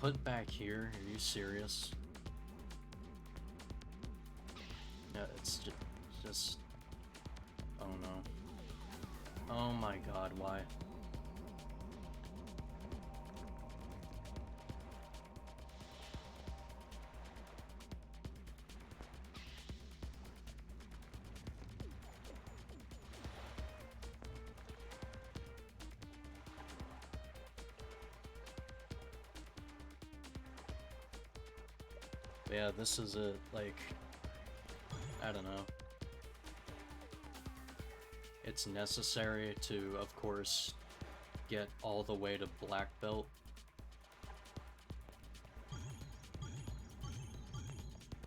Put back here. Are you serious? Yeah, it's just... Oh no. Oh my god, why? Yeah, this is it, like, I don't know. It's necessary to, of course, get all the way to black belt.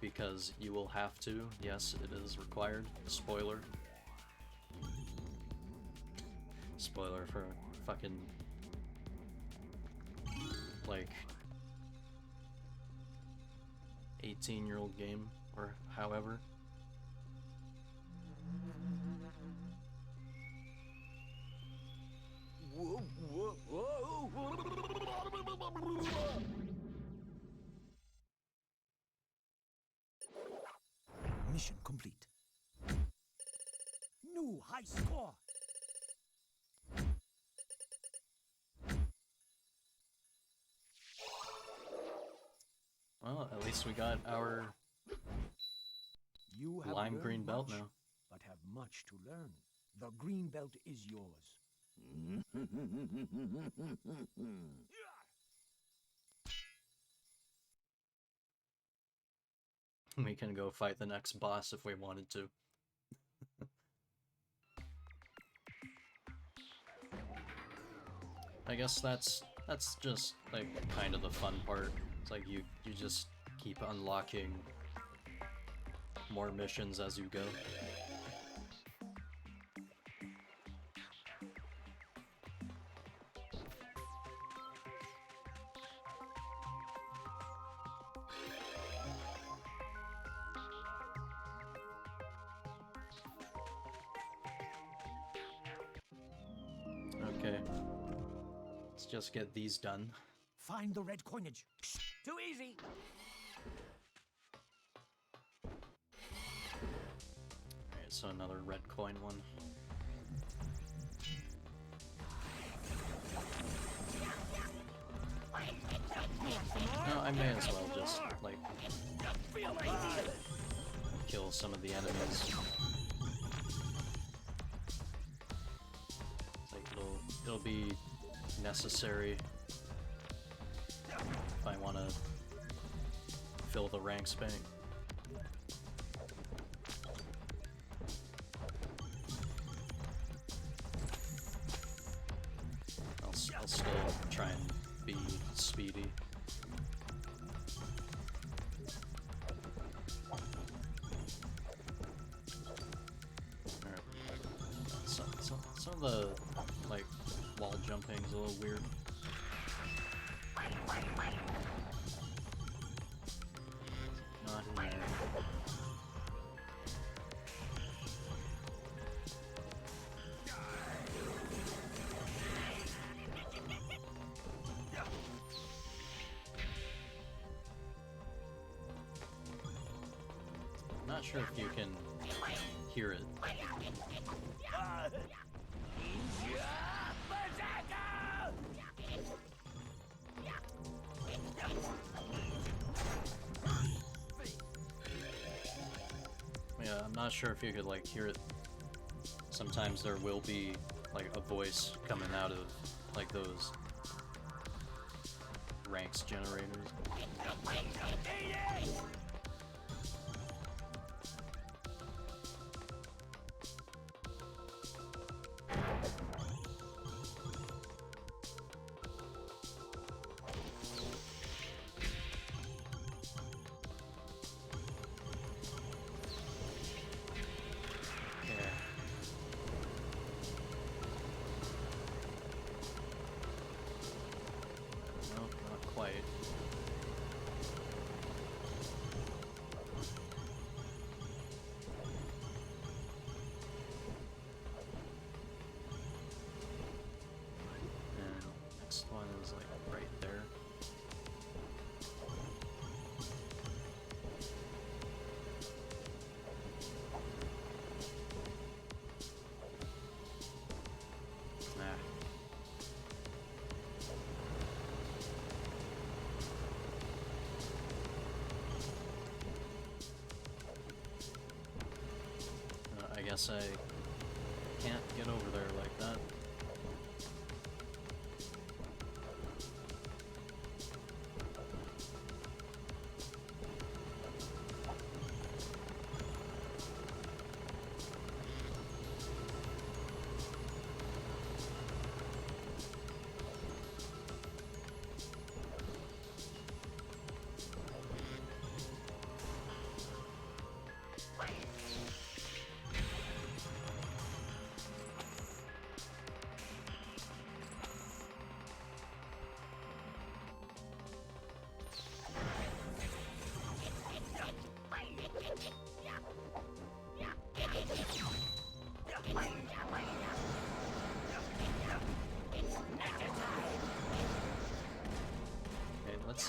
Because you will have to. Yes, it is required. Spoiler. Spoiler for fucking like 18-year-old game or however. Mission complete. New high score. Well, at least we got our You have lime learned green belt much, now. but have much to learn. The green belt is yours. We can go fight the next boss if we wanted to. I guess that's just like kind of the fun part. It's like you just keep unlocking more missions as you go. Okay. Let's just get these done. Find the red coinage. Too easy. Alright, so another red coin one. No, I may as well just, like, kill some of the enemies. It's like it'll be necessary if I want to fill the ranks bank. I'll still try and be speedy. Alright. Some of the, like, wall jumping is a little weird. Not in there. Not sure if you can hear it. Yeah, I'm not sure if you could like hear it. Sometimes there will be like a voice coming out of like those ranks generators. One is like right there. I guess I can't get over there like that.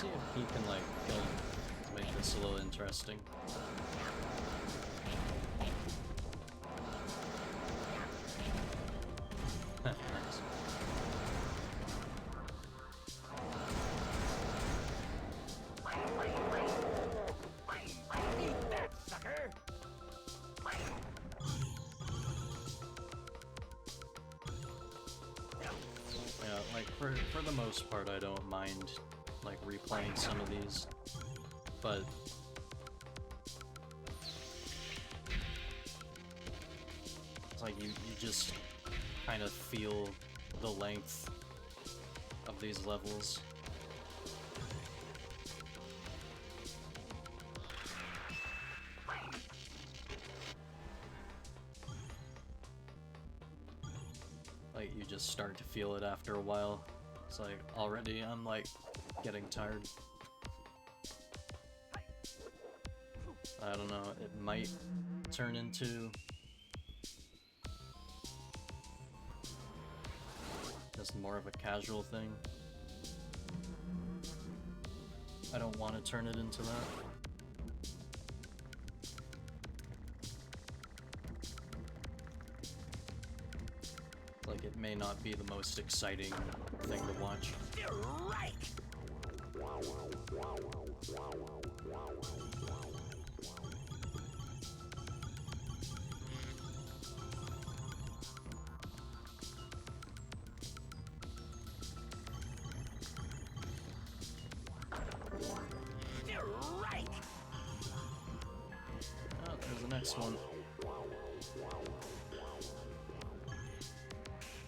see if he can, like, kill him to make this a little interesting. Nice. Eat that, sucker! Yeah, like, for the most part, I don't mind, like, replaying some of these, but it's like you just kind of feel the length of these levels. Like, you just start to feel it after a while. It's like, already I'm, like, getting tired. I don't know, it might turn into just more of a casual thing. I don't want to turn it into that. Like, it may not be the most exciting thing to watch. You're right! You're right! Oh, there's the next one.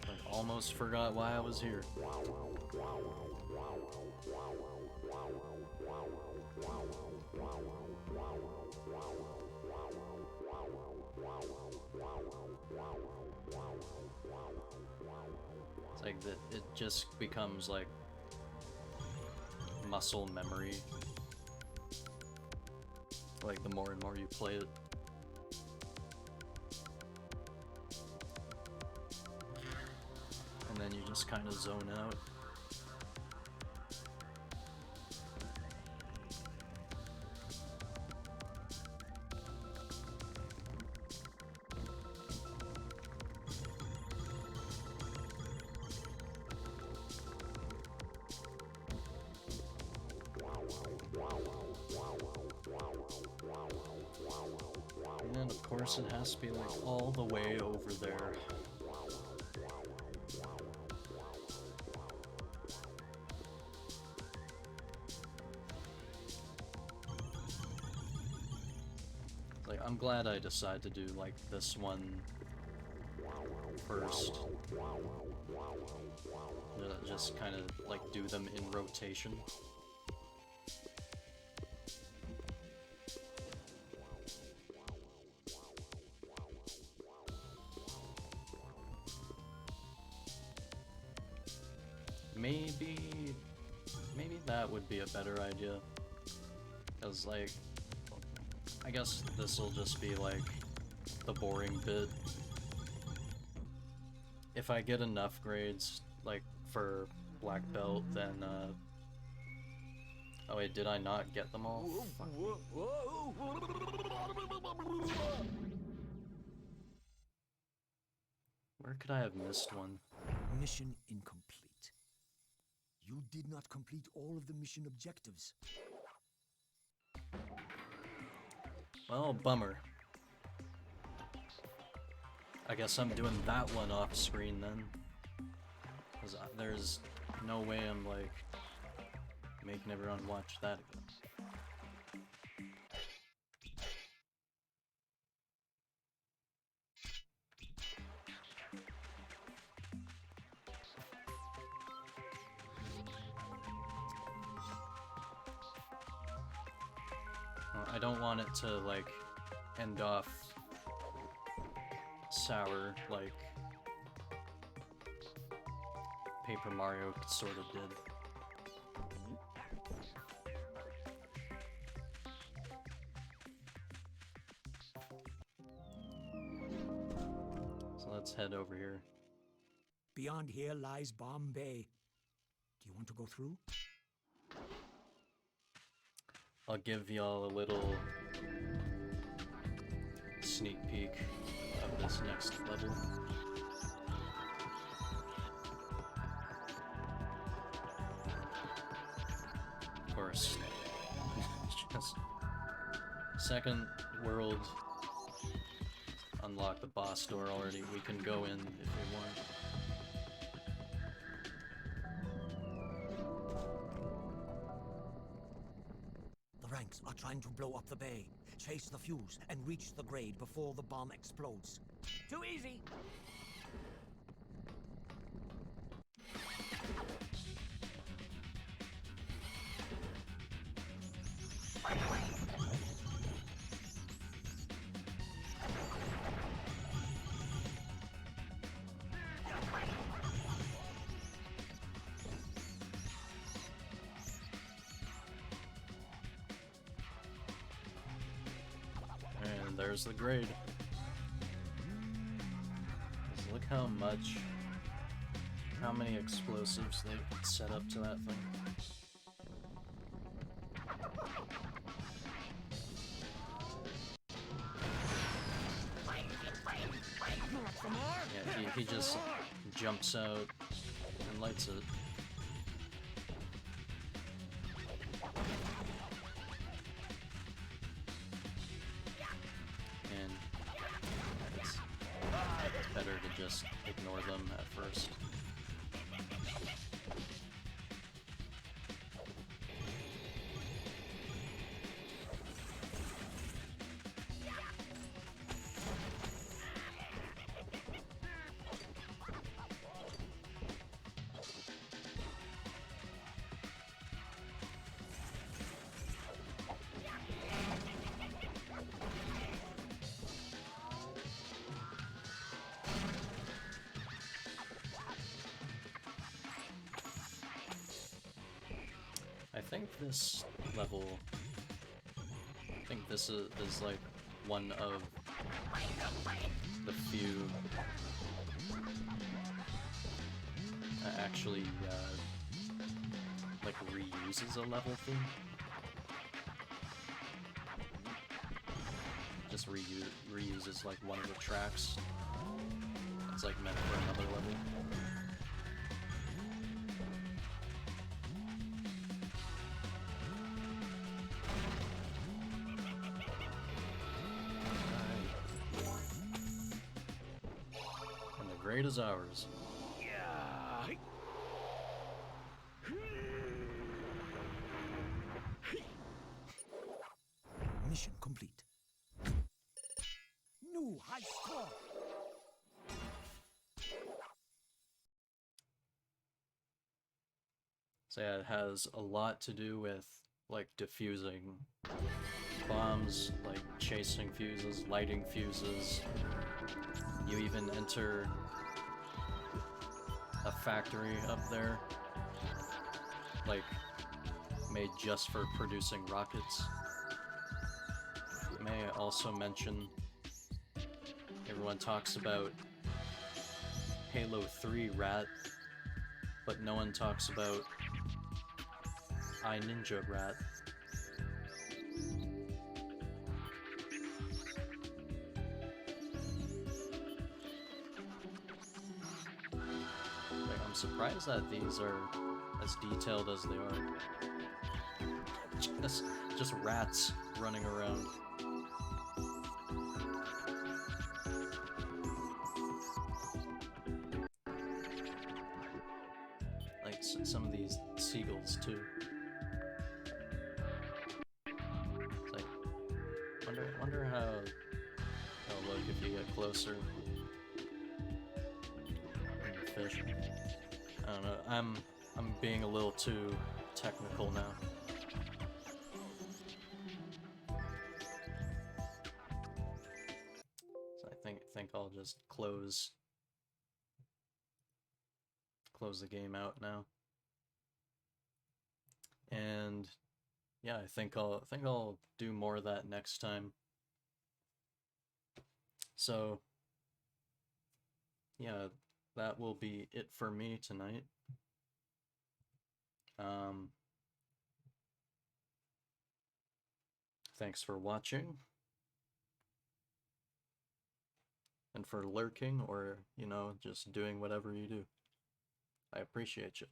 Like, almost forgot why I was here. It's like that. It just becomes like muscle memory. Like, the more and more you play it. And then you just kind of zone out. And then, of course, it has to be like all the way over there. Like, I'm glad I decided to do like this one first. Just kind of like do them in rotation. Maybe that would be a better idea. Because, like, I guess this will just be, like, the boring bit. If I get enough grades, like, for Black Belt, then, oh wait, did I not get them all? Fuck. Where could I have missed one? Mission incomplete. You did not complete all of the mission objectives. Well, bummer. I guess I'm doing that one off screen then. Because there's no way I'm, like, making everyone watch that again. I don't want it to, like, end off sour like Paper Mario sort of did. So let's head over here. Beyond here lies Bombay. Do you want to go through? I'll give y'all a little sneak peek of this next level. Of course, just second world, unlock the boss door already. We can go in if we want. The ranks are trying to blow up the bay. Chase the fuse and reach the grade before the bomb explodes. Too easy. And there's the grade. Just look how many explosives they've set up to that thing. Yeah, he just jumps out and lights it. And it's better to just ignore them at first. I think this level, I think this is like one of the few that actually like reuses a level theme. Just reuses like one of the tracks. It's like meant for another level. Grade is ours. Mission complete. New high score. So yeah, it has a lot to do with like diffusing bombs, like chasing fuses, lighting fuses. You even enter a factory up there, like made just for producing rockets. May I also mention, everyone talks about Halo 3 Rat, but no one talks about iNinja Rat. I'm surprised that these are as detailed as they are. Just rats running around. Like some of these seagulls too. It's like, wonder how. Oh look, if you get closer. Fish. I don't know. I'm being a little too technical now. So I think I'll just close the game out now. And yeah, I think I'll do more of that next time. So yeah, that will be it for me tonight. thanks for watching. And for lurking or, you know, just doing whatever you do. I appreciate you.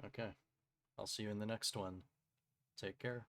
Okay. I'll see you in the next one. Take care.